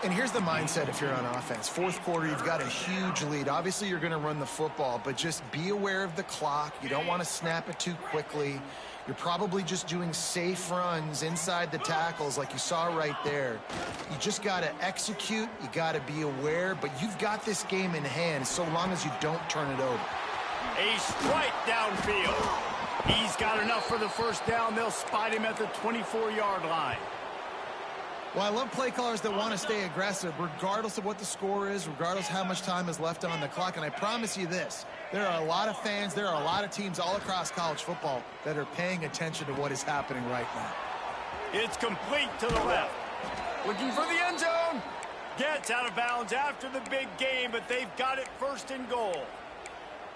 And here's the mindset if you're on offense. Fourth quarter, you've got a huge lead. Obviously, you're going to run the football, but just be aware of the clock. You don't want to snap it too quickly. You're probably just doing safe runs inside the tackles like you saw right there. You just got to execute. You got to be aware, but you've got this game in hand so long as you don't turn it over. A strike downfield. He's got enough for the first down. They'll spot him at the 24-yard line. Well, I love play callers that want to stay aggressive regardless of what the score is, regardless how much time is left on the clock. And I promise you this, there are a lot of fans, there are a lot of teams all across college football that are paying attention to what is happening right now. It's complete to the left. Looking for the end zone. Gets out of bounds after the big game, but they've got it first and goal.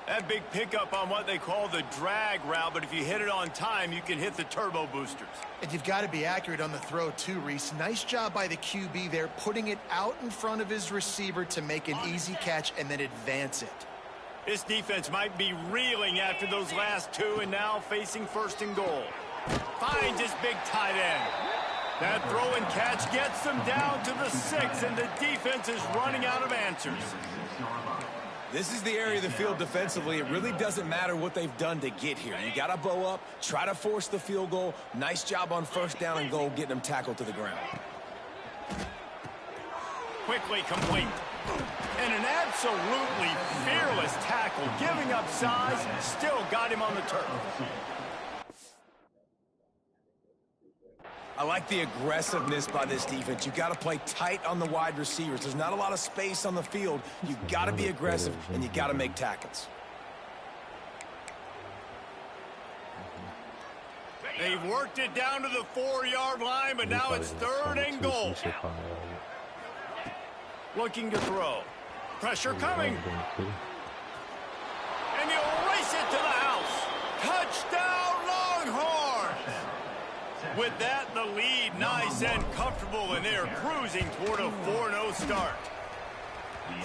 That big pickup on what they call the drag route, but if you hit it on time, you can hit the turbo boosters. And you've got to be accurate on the throw too, Reese. Nice job by the QB there, putting it out in front of his receiver to make an easy catch and then advance it. This defense might be reeling after those last two and now facing first and goal. Finds his big tight end. That throw and catch gets them down to the 6, and the defense is running out of answers. This is the area of the field defensively. It really doesn't matter what they've done to get here. You got to bow up, try to force the field goal. Nice job on first down and goal, getting them tackled to the ground. Quickly complete. And an absolutely fearless tackle, giving up size, still got him on the turf. I like the aggressiveness by this defense. You got to play tight on the wide receivers. There's not a lot of space on the field. You got to be aggressive, and you got to make tackles. They've worked it down to the 4-yard line, but now it's third and goal. Looking to throw. Pressure coming. And he'll race it to the house. Touchdown, Longhorns! With that, the lead nice and comfortable, and they're cruising toward a 4-0 start.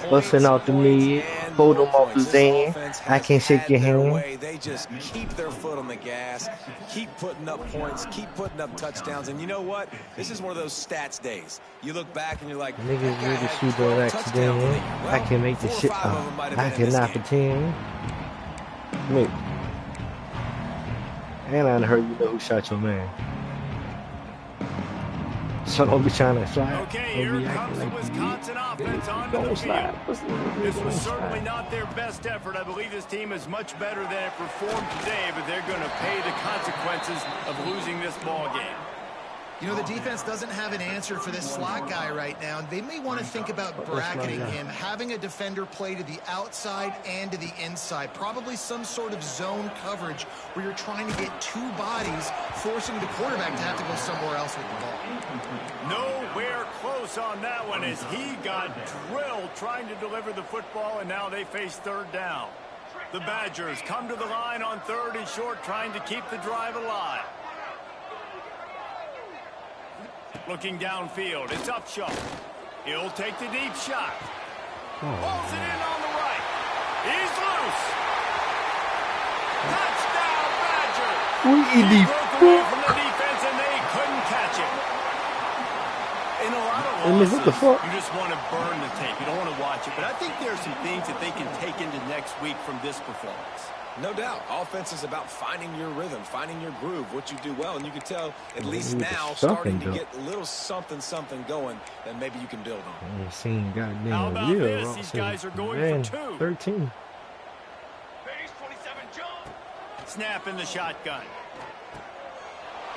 Busting out the mid, hold them off the Zan. I can't shake your hand. They just keep their foot on the gas, keep putting up points, keep putting up touchdowns. And you know what? This is one of those stats days. You look back and you're like, niggas really shoot that accident. I can make the shit up. I can not pretend. Wait. And I heard you know who shot your man. So don't be trying to slide. Okay, here comes the Wisconsin offense on the field. This was certainly not their best effort. I believe this team is much better than it performed today, but they're going to pay the consequences of losing this ball game. You know, the defense doesn't have an answer for this slot guy right now. They may want to think about bracketing him, having a defender play to the outside and to the inside. Probably some sort of zone coverage where you're trying to get two bodies, forcing the quarterback to have to go somewhere else with the ball. Nowhere close on that one as he got drilled trying to deliver the football, and now they face third down. The Badgers come to the line on third and short, trying to keep the drive alive. Looking downfield, it's Upshaw. He'll take the deep shot. Pulls it in on the right. He's loose. Touchdown, Badger. He broke away from the defense, and they couldn't catch him. In a lot of losses, you just want to burn the tape. You don't want to watch it. But I think there are some things that they can take into next week from this performance. No doubt. Offense is about finding your rhythm, finding your groove, what you do well. And you can tell, at least now, starting to get a little something going that maybe you can build on. How about this? These guys are going for 2. 13. Snap in the shotgun.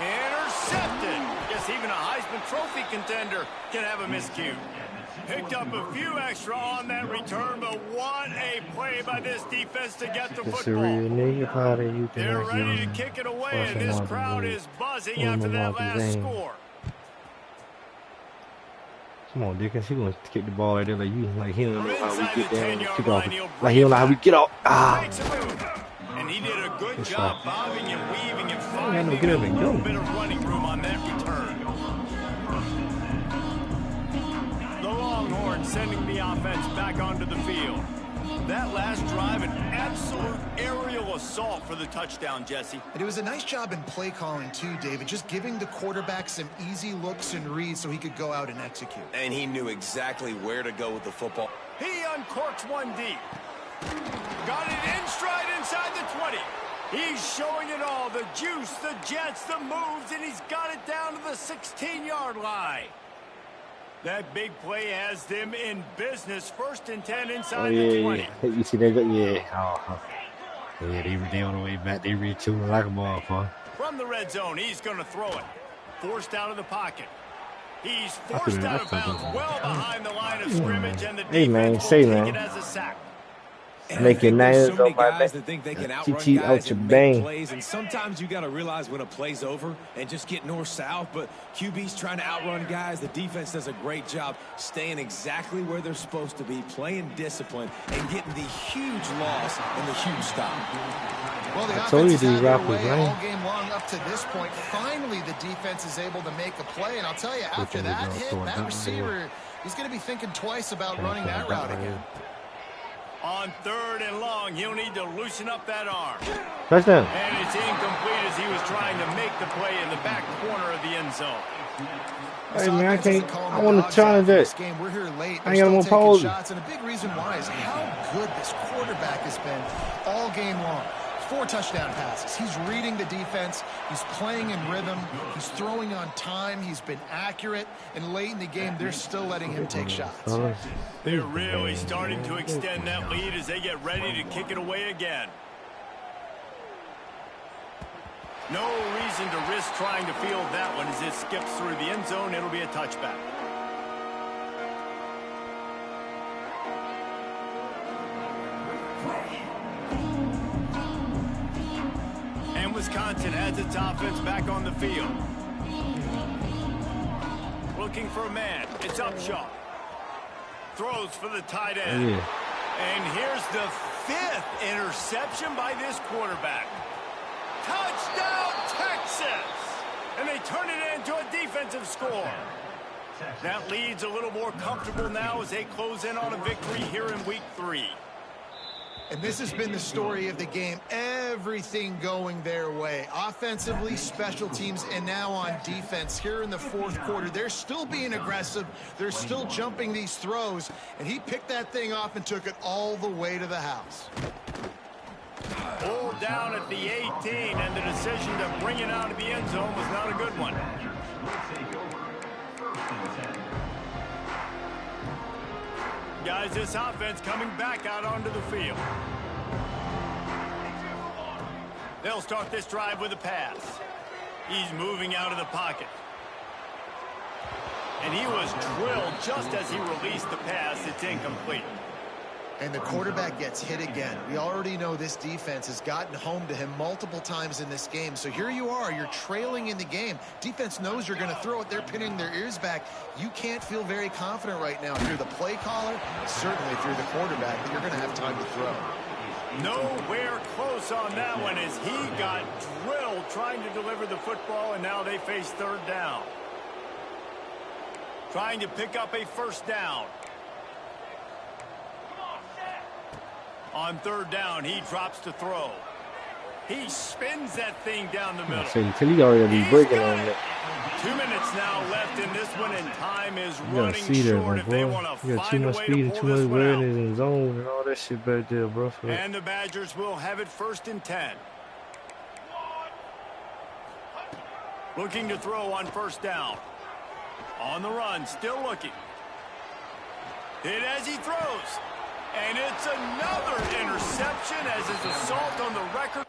Intercepted. Guess even a Heisman Trophy contender can have a miscue. Picked up a few extra on that return, but what a play by this defense to get the football. They're ready to kick it away, and this crowd is buzzing after that last score. Come on, Dickens. He wants to kick the ball right there like you. Like he don't know how we get down. Kick off. Like he don't know how we get off. And he did a Good job bobbing and weaving and finding get a up and little go. bit of running room on that return. The Longhorns sending the offense back onto the field. That last drive, an absolute aerial assault for the touchdown, Jesse. And it was a nice job in play calling too, David, just giving the quarterback some easy looks and reads so he could go out and execute. And he knew exactly where to go with the football. He uncorks one deep. Got it in stride inside the 20. He's showing it all, the juice, the jets, the moves, and he's got it down to the 16-yard line. That big play has them in business. 1st and 10 inside the 20. Yeah. You see that? Yeah. Yeah, they on the way back. They retooling like a motherfucker. From the red zone, he's going to throw it. Forced out of the pocket. He's forced out of bounds well behind the line of scrimmage, and the defense will take it as a sack. Make your nails so many guys that think they can outrun guys and make plays, and sometimes you got to realize when a play's over and just get north-south, but QB's trying to outrun guys. The defense does a great job staying exactly where they're supposed to be, playing discipline, and getting the huge loss and the huge stop. Well, the offense has had their way all game long up to this point. Finally, the defense is able to make a play, and I'll tell you, after that hit, that receiver, he's going to be thinking twice about running that route again. On 3rd and long, he'll need to loosen up that arm. Touchdown. And it's incomplete as he was trying to make the play in the back corner of the end zone. Hey, man, I want to challenge that. We're here late. I ain't got no pause. Shots, and a big reason why is how good this quarterback has been all game long. 4 touchdown passes. He's reading the defense. He's playing in rhythm. He's throwing on time. He's been accurate. And late in the game, they're still letting him take shots. They're really starting to extend that lead as they get ready to kick it away again. No reason to risk trying to field that one as it skips through the end zone. It'll be a touchback. And Wisconsin has its offense back on the field. Looking for a man. It's Upshaw. Throws for the tight end. And here's the 5th interception by this quarterback. Touchdown, Texas! And they turn it into a defensive score. That lead's a little more comfortable now as they close in on a victory here in week 3. And this has been the story of the game. Everything going their way. Offensively, special teams, and now on defense here in the 4th quarter. They're still being aggressive. They're still jumping these throws. And he picked that thing off and took it all the way to the house. Pulled down at the 18, and the decision to bring it out of the end zone was not a good one. Guys, this offense coming back out onto the field. They'll start this drive with a pass. He's moving out of the pocket. And he was drilled just as he released the pass. It's incomplete. And the quarterback gets hit again. We already know this defense has gotten home to him multiple times in this game. So here you are, you're trailing in the game. Defense knows you're going to throw it. They're pinning their ears back. You can't feel very confident right now if you're the play caller, certainly if you're the quarterback, that you're going to have time to throw. Nowhere close on that one as he got drilled trying to deliver the football, and now they face 3rd down. Trying to pick up a 1st down. On 3rd down, he drops to throw. He spins that thing down the middle. He already be breaking on it. 2 minutes now left in this one, and time is running short if they want to find a way to pull this one out. And zone and all that shit back there, bro. And the Badgers will have it 1st and 10. Looking to throw on 1st down. On the run, still looking. Hit as he throws. And it's another interception as his assault on the record